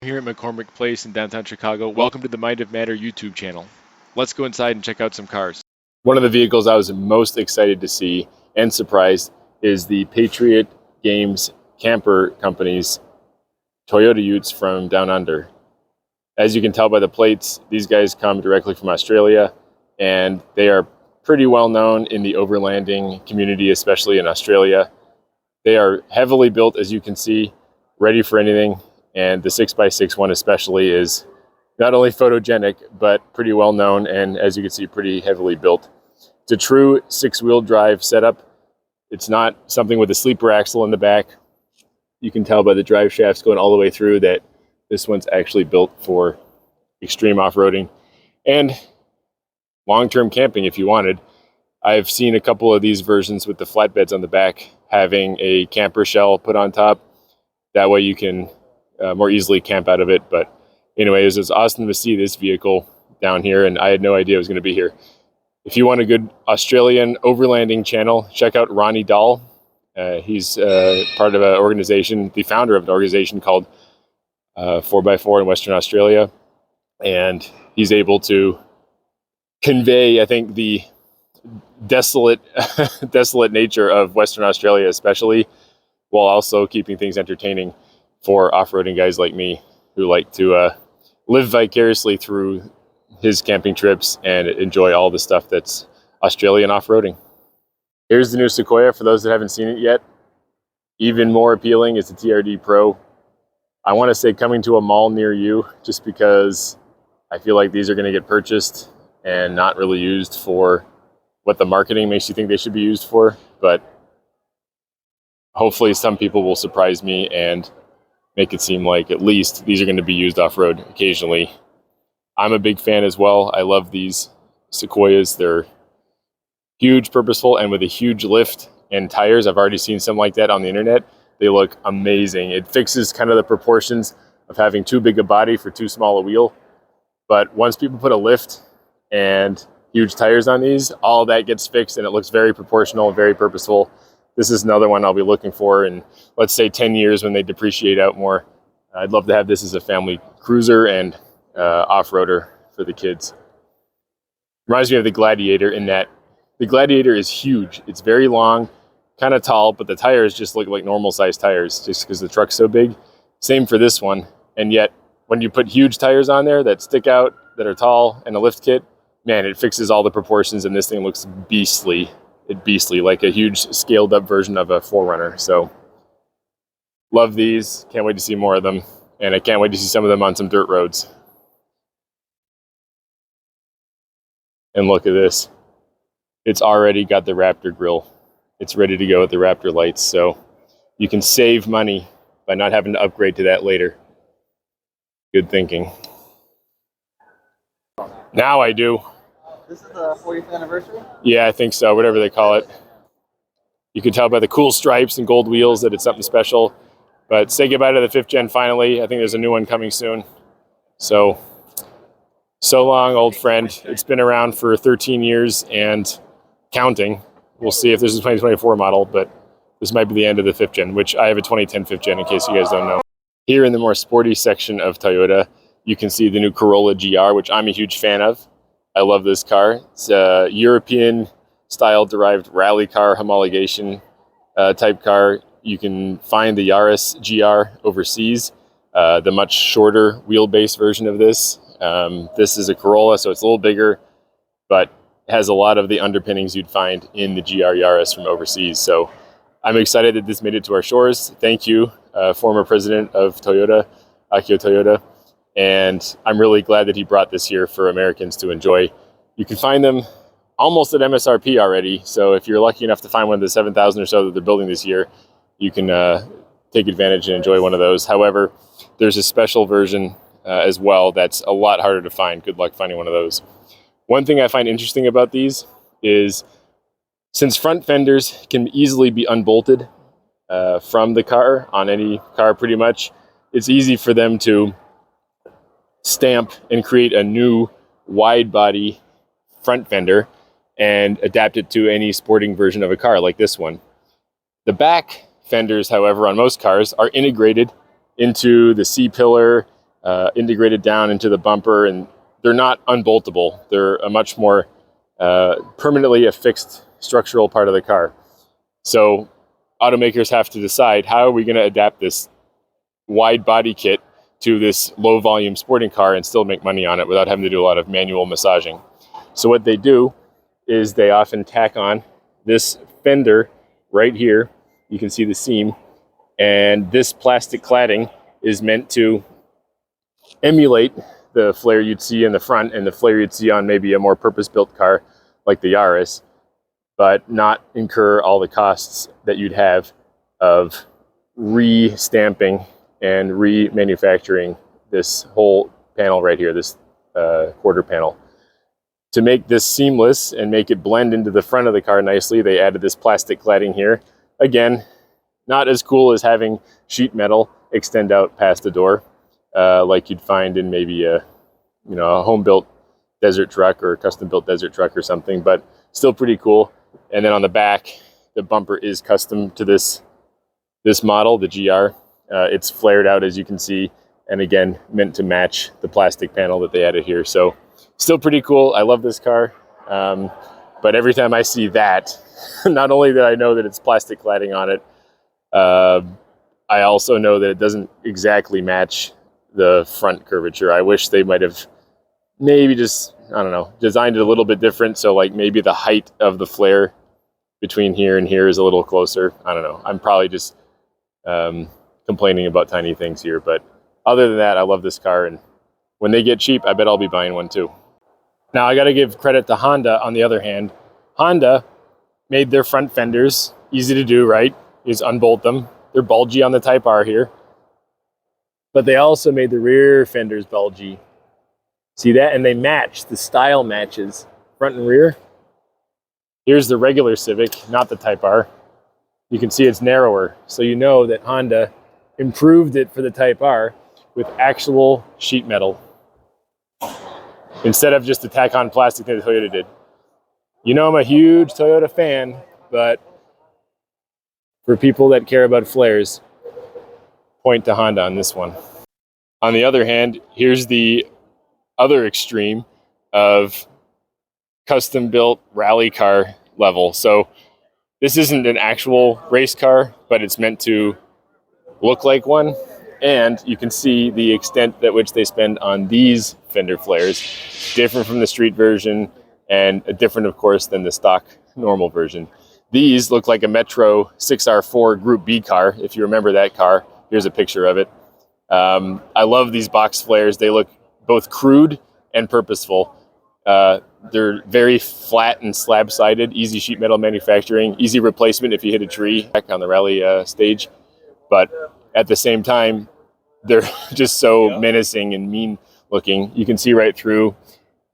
Here at McCormick Place in downtown Chicago. Welcome to the Mind of Matter YouTube channel. Let's go inside and check out some cars. One of the vehicles I was most excited to see and surprised is the Patriot Games Camper Company's Toyota Utes from Down Under. As you can tell by the plates, these guys come directly from Australia, and they are pretty well known in the overlanding community, especially in Australia. They are heavily built, as you can see, ready for anything. And the 6x6 one especially is not only photogenic, but pretty well known, and as you can see, pretty heavily built. It's a true 6-wheel drive setup. It's not something with a sleeper axle in the back. You can tell by the drive shafts going all the way through that this one's actually built for extreme off-roading and long-term camping if you wanted. I've seen a couple of these versions with the flatbeds on the back having a camper shell put on top. That way you can more easily camp out of it. But anyway, it was awesome to see this vehicle down here, and I had no idea it was going to be here. If you want a good Australian overlanding channel, check out Ronny Dahl. He's part of an organization, the founder of an organization called 4x4 in Western Australia, and he's able to convey, I think, the desolate nature of Western Australia especially, while also keeping things entertaining for off-roading guys like me who like to live vicariously through his camping trips and enjoy all the stuff that's Australian off-roading. Here's the new Sequoia for those that haven't seen it yet. Even more appealing is the TRD Pro. I want to say coming to a mall near you, just because I feel like these are going to get purchased and not really used for what the marketing makes you think they should be used for. But hopefully some people will surprise me and make it seem like at least these are going to be used off-road occasionally. I'm a big fan as well. I love these Sequoias. They're huge, purposeful, and with a huge lift and tires. I've already seen some like that on the internet. They look amazing. It fixes kind of the proportions of having too big a body for too small a wheel. But once people put a lift and huge tires on these, all that gets fixed and it looks very proportional and very purposeful. This is another one I'll be looking for in, let's say, 10 years when they depreciate out more. I'd love to have this as a family cruiser and off-roader for the kids. Reminds me of the Gladiator in that the Gladiator is huge. It's very long, kind of tall, but the tires just look like normal-sized tires just because the truck's so big. Same for this one. And yet, when you put huge tires on there that stick out, that are tall, and a lift kit, man, it fixes all the proportions, and this thing looks beastly. Beastly, like a huge scaled up version of a 4Runner. So love these, can't wait to see more of them, and I can't wait to see some of them on some dirt roads. And look at this, it's already got the Raptor grille. It's ready to go with the Raptor lights, so you can save money by not having to upgrade to that later. Good thinking. Now I do. This is the 40th anniversary? Yeah, I think so, whatever they call it. You can tell by the cool stripes and gold wheels that it's something special. But say goodbye to the 5th gen finally. I think there's a new one coming soon. So long, old friend. It's been around for 13 years and counting. We'll see if this is a 2024 model, but this might be the end of the 5th gen, which I have a 2010 5th gen in case you guys don't know. Here in the more sporty section of Toyota, you can see the new Corolla GR, which I'm a huge fan of. I love this car. It's a European style derived rally car homologation type car. You can find the Yaris GR overseas, the much shorter wheelbase version of this. This is a Corolla, so it's a little bigger, but has a lot of the underpinnings you'd find in the GR Yaris from overseas. So I'm excited that this made it to our shores. Thank you, former president of Toyota, Akio Toyoda. And I'm really glad that he brought this here for Americans to enjoy. You can find them almost at MSRP already. So if you're lucky enough to find one of the 7,000 or so that they're building this year, you can take advantage and enjoy one of those. However, there's a special version as well that's a lot harder to find. Good luck finding one of those. One thing I find interesting about these is since front fenders can easily be unbolted from the car, on any car pretty much, it's easy for them to stamp and create a new wide body front fender and adapt it to any sporting version of a car like this one. The back fenders, however, on most cars are integrated into the C-pillar integrated down into the bumper, and they're not unboltable. They're a much more permanently affixed structural part of the car. So automakers have to decide, how are we going to adapt this wide body kit to this low volume sporting car and still make money on it without having to do a lot of manual massaging. So what they do is they often tack on this fender right here. You can see the seam, and this plastic cladding is meant to emulate the flare you'd see in the front and the flare you'd see on maybe a more purpose-built car like the Yaris, but not incur all the costs that you'd have of re-stamping and remanufacturing this whole panel right here, this quarter panel. To make this seamless and make it blend into the front of the car nicely, they added this plastic cladding here. Again, not as cool as having sheet metal extend out past the door, like you'd find in maybe a home-built desert truck or custom-built desert truck or something, but still pretty cool. And then on the back, the bumper is custom to this model, the GR. It's flared out, as you can see, and again, meant to match the plastic panel that they added here. So still pretty cool. I love this car. But every time I see that, not only that I know that it's plastic cladding on it, I also know that it doesn't exactly match the front curvature. I wish they might have maybe just, I don't know, designed it a little bit different. So like maybe the height of the flare between here and here is a little closer. I don't know. I'm probably just complaining about tiny things here. But other than that, I love this car. And when they get cheap, I bet I'll be buying one too. Now I got to give credit to Honda on the other hand. Honda made their front fenders easy to do, right? You just unbolt them. They're bulgy on the Type R here. But they also made the rear fenders bulgy. See that? And they match, the style matches front and rear. Here's the regular Civic, not the Type R. You can see it's narrower. So you know that Honda improved it for the Type R with actual sheet metal instead of just the tack-on plastic that Toyota did. You know I'm a huge Toyota fan, but for people that care about flares, point to Honda on this one. On the other hand, here's the other extreme of custom-built rally car level. So this isn't an actual race car, but it's meant to look like one. And you can see the extent at which they spend on these fender flares, different from the street version and different, of course, than the stock normal version. These look like a Metro 6R4 Group B car, if you remember that car. Here's a picture of it. I love these box flares. They look both crude and purposeful. They're very flat and slab-sided, easy sheet metal manufacturing, easy replacement if you hit a tree back on the rally stage. But at the same time, they're just so menacing and mean looking. You can see right through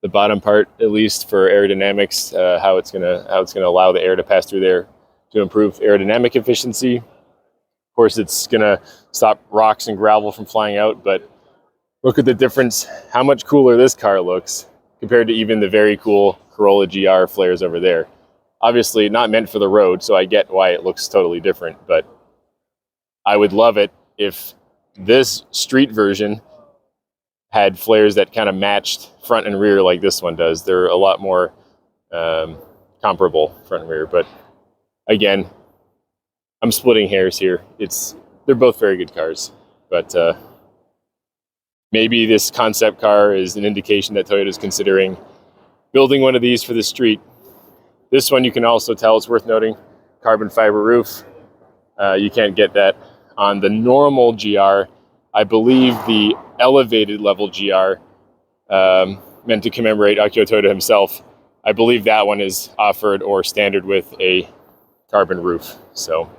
the bottom part, at least for aerodynamics, how it's gonna allow the air to pass through there to improve aerodynamic efficiency. Of course, it's gonna stop rocks and gravel from flying out, but look at the difference, how much cooler this car looks compared to even the very cool Corolla GR flares over there. Obviously not meant for the road, so I get why it looks totally different, but I would love it if this street version had flares that kind of matched front and rear like this one does. They're a lot more comparable front and rear, but again, I'm splitting hairs here. They're both very good cars, but maybe this concept car is an indication that Toyota is considering building one of these for the street. This one, you can also tell, it's worth noting, carbon fiber roof. You can't get that on the normal GR. I believe the elevated level GR, meant to commemorate Akio Toyoda himself, I believe that one is offered or standard with a carbon roof. So,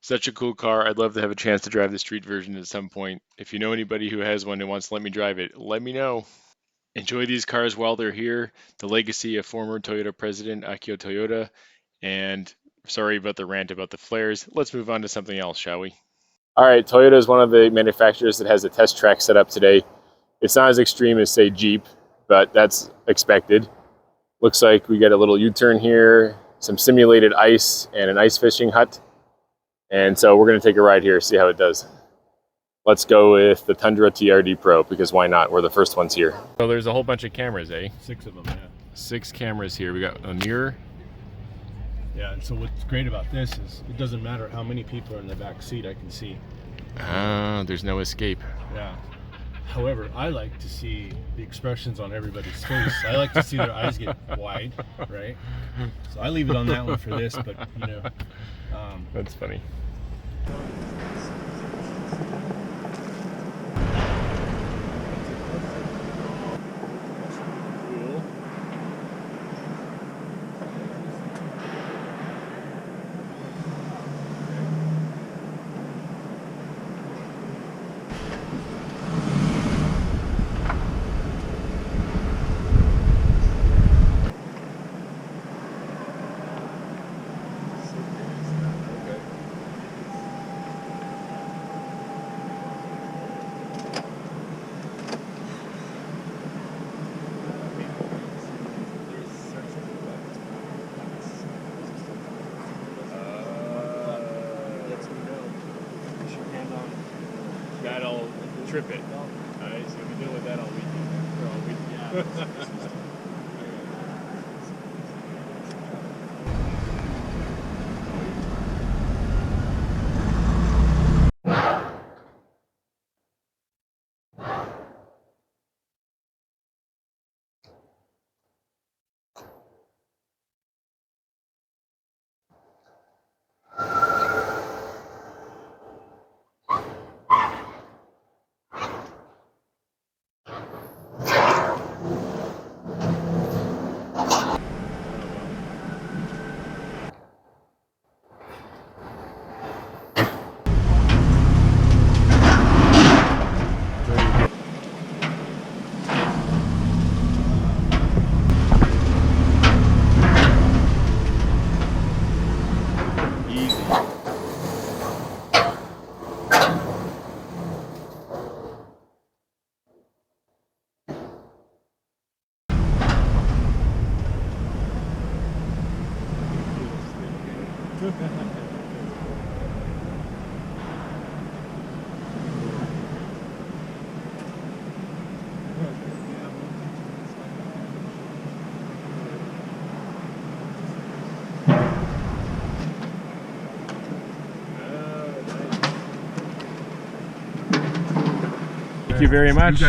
such a cool car. I'd love to have a chance to drive the street version at some point. If you know anybody who has one and wants to let me drive it, let me know. Enjoy these cars while they're here. The legacy of former Toyota president Akio Toyoda. And sorry about the rant about the flares. Let's move on to something else, shall we? All right, Toyota is one of the manufacturers that has a test track set up today. It's not as extreme as, say, Jeep, but that's expected. Looks like we got a little U-turn here, some simulated ice, and an ice fishing hut. And so we're going to take a ride here, see how it does. Let's go with the Tundra TRD Pro, because why not? We're the first ones here. So there's a whole bunch of cameras, eh? 6 of them, yeah. 6 cameras here. We got a mirror. Yeah, and so what's great about this is it doesn't matter how many people are in the back seat, I can see. There's no escape. Yeah. However, I like to see the expressions on everybody's face. I like to see their eyes get wide, right? So I leave it on that one for this, but you know. That's funny. That'll trip it. Alright, so we deal with that all week. Yeah. Thank you very much.